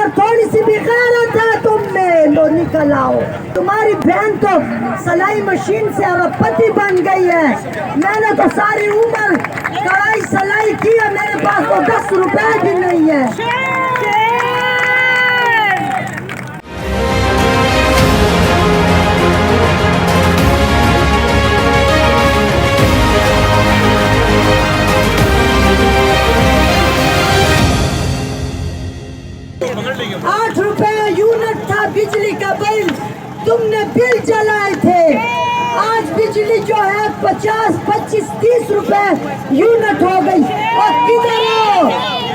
अगर थोड़ी सी भी गैरत है तुम में तो निकल आओ। तुम्हारी बहन तो सिलाई मशीन से अरबपति बन गई है। मैंने तो सारी उम्र कढ़ाई सिलाई की है, मेरे पास तो 10 रुपए भी नहीं है। ₹8 यूनिट था बिजली का बिल, तुमने बिल जलाए थे। आज बिजली जो है 50, 25, 30 रुपए यूनिट हो गई। और किधर हो?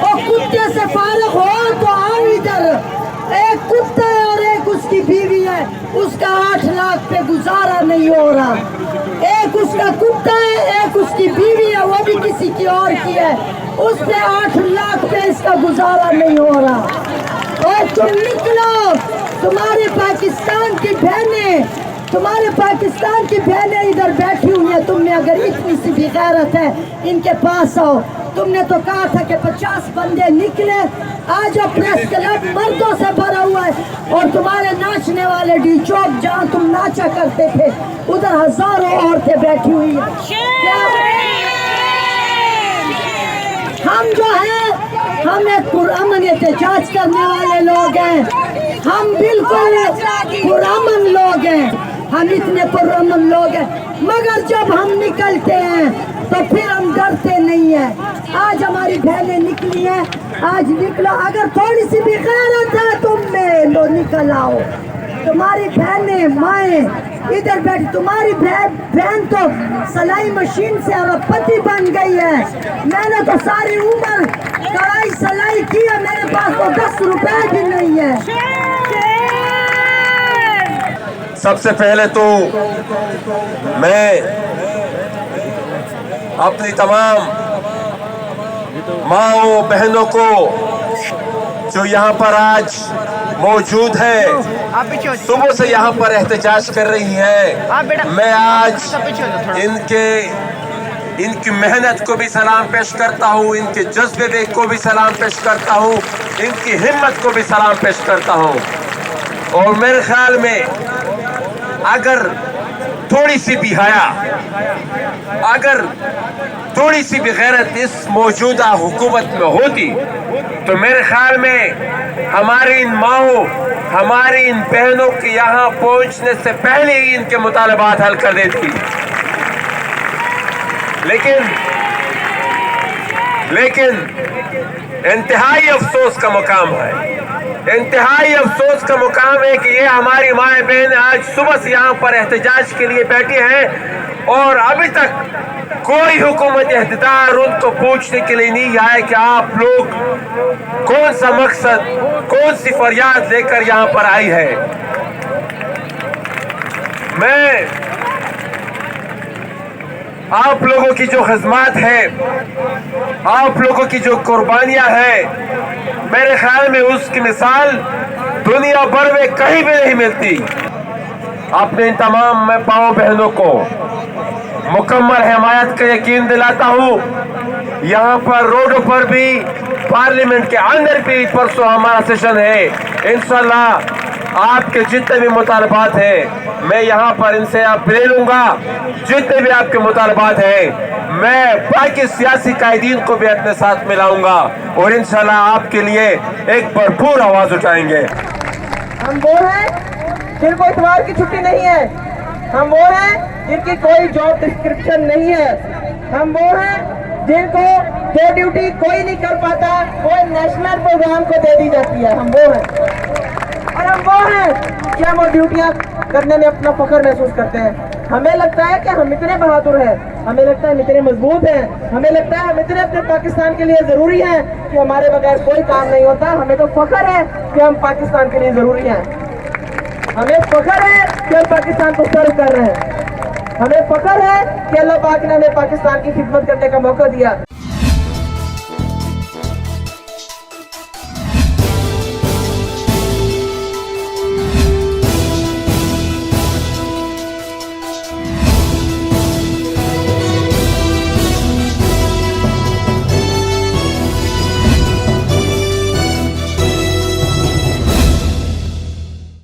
और कुत्ते से फारिग हो तो आओ इधर। एक कुत्ता है और एक उसकी बीवी है, उसका 8 लाख पे गुजारा नहीं हो रहा। एक उसका कुत्ता है, एक उसकी बीवी है, वो भी किसी की और की है, उस पे 8 लाख पे इसका गुजारा नहीं हो रहा। और तुम निकलो, तुम्हारे पाकिस्तान की बहनें इधर बैठी हुई है। तुमने अगर इतनी सी भी गैरत है इनके पास आओ। तुमने तो कहा था कि 50 बंदे निकले, आज प्रेस क्लब मर्दों से भरा हुआ है। और तुम्हारे नाचने वाले डी चौक जहाँ तुम नाचा करते थे उधर हजारों औरतें बैठी हुई है। हम जो है हम एक पुरअमन एहतजाज करने वाले लोग हैं। हम बिल्कुल पुरअमन लोग हैं, हम इतने पुरअमन लोग हैं। मगर जब हम निकलते हैं तो फिर हम डरते नहीं हैं। आज हमारी बहनें निकली हैं, आज निकलो। अगर थोड़ी सी भी गैरत है तुम में तो निकल आओ। तुम्हारी बहनें माएँ इधर बैठी, तुम्हारी बहन तो सिलाई मशीन से अरबपति बन गई है। मैंने तो सारी उम्र कढ़ाई सिलाई की है, मेरे पास तो 10 रुपए भी नहीं है। सबसे पहले तो मैं अपनी तमाम माओ बहनों को जो यहाँ पर आज मौजूद है, सुबह से यहाँ पर एहतजाज कर रही है, मैं आज इनकी मेहनत को भी सलाम पेश करता हूँ, इनके जज्बे को भी सलाम पेश करता हूँ, इनकी हिम्मत को भी सलाम पेश करता हूँ। और मेरे ख्याल में अगर थोड़ी सी भी हया, अगर थोड़ी सी भी गैरत इस मौजूदा हुकूमत में होती तो मेरे ख्याल में हमारी इन माओ, हमारी इन बहनों के यहाँ पहुँचने से पहले ही इनके मुतालबात हल कर देती। लेकिन इंतहाई अफसोस का मुकाम है, इंतहाई अफसोस का मुकाम है कि ये हमारी माए बहन आज सुबह से यहाँ पर एहतजाज के लिए बैठी हैं और अभी तक कोई हुकूमत इख्तियार उनको पूछने के लिए नहीं आए कि आप लोग कौन सा मकसद, कौन सी फरियाद लेकर यहाँ पर आई है। मैं आप लोगों की जो खिदमत है, आप लोगों की जो कुर्बानियां हैं, मेरे ख्याल में उसकी मिसाल दुनिया भर में कहीं भी नहीं मिलती। अपने तमाम मैं माओ बहनों को मुकम्मल हिमायत का यकीन दिलाता हूँ। यहाँ पर रोडों पर भी, पार्लियामेंट के अंदर भी परसों हमारा सेशन है। इंशाल्लाह आपके जितने भी मुतालबात हैं मैं यहाँ पर इनसे आप ले लूंगा। जितने भी आपके मुतालबात हैं मैं बाकी सियासी कायदीन को भी अपने साथ मिलाऊंगा और इंशाल्लाह आपके लिए एक भरपूर आवाज उठाएंगे। हम वो हैं जिनको इतवार की छुट्टी नहीं है, हम वो हैं जिनकी कोई जॉब डिस्क्रिप्शन नहीं है, हम वो हैं जिनको जो ड्यूटी कोई नहीं कर पाता वो नेशनल प्रोग्राम को दे दी जाती है। हम वो हैं और हम वो हैं कि हम वो ड्यूटियां करने में अपना फख्र महसूस करते हैं। हमें लगता है कि हम इतने बहादुर हैं, हमें लगता है हम इतने मजबूत हैं, हमें लगता है हम इतने अपने पाकिस्तान के लिए जरूरी हैं कि हमारे बगैर कोई काम नहीं होता। हमें तो फख्र है कि हम पाकिस्तान के लिए जरूरी हैं, हमें फख्र है कि हम पाकिस्तान को सर्व कर रहे हैं, हमें फख्र है कि अल्लाह पाक ने हमें पाकिस्तान की खिदमत करने का मौका दिया।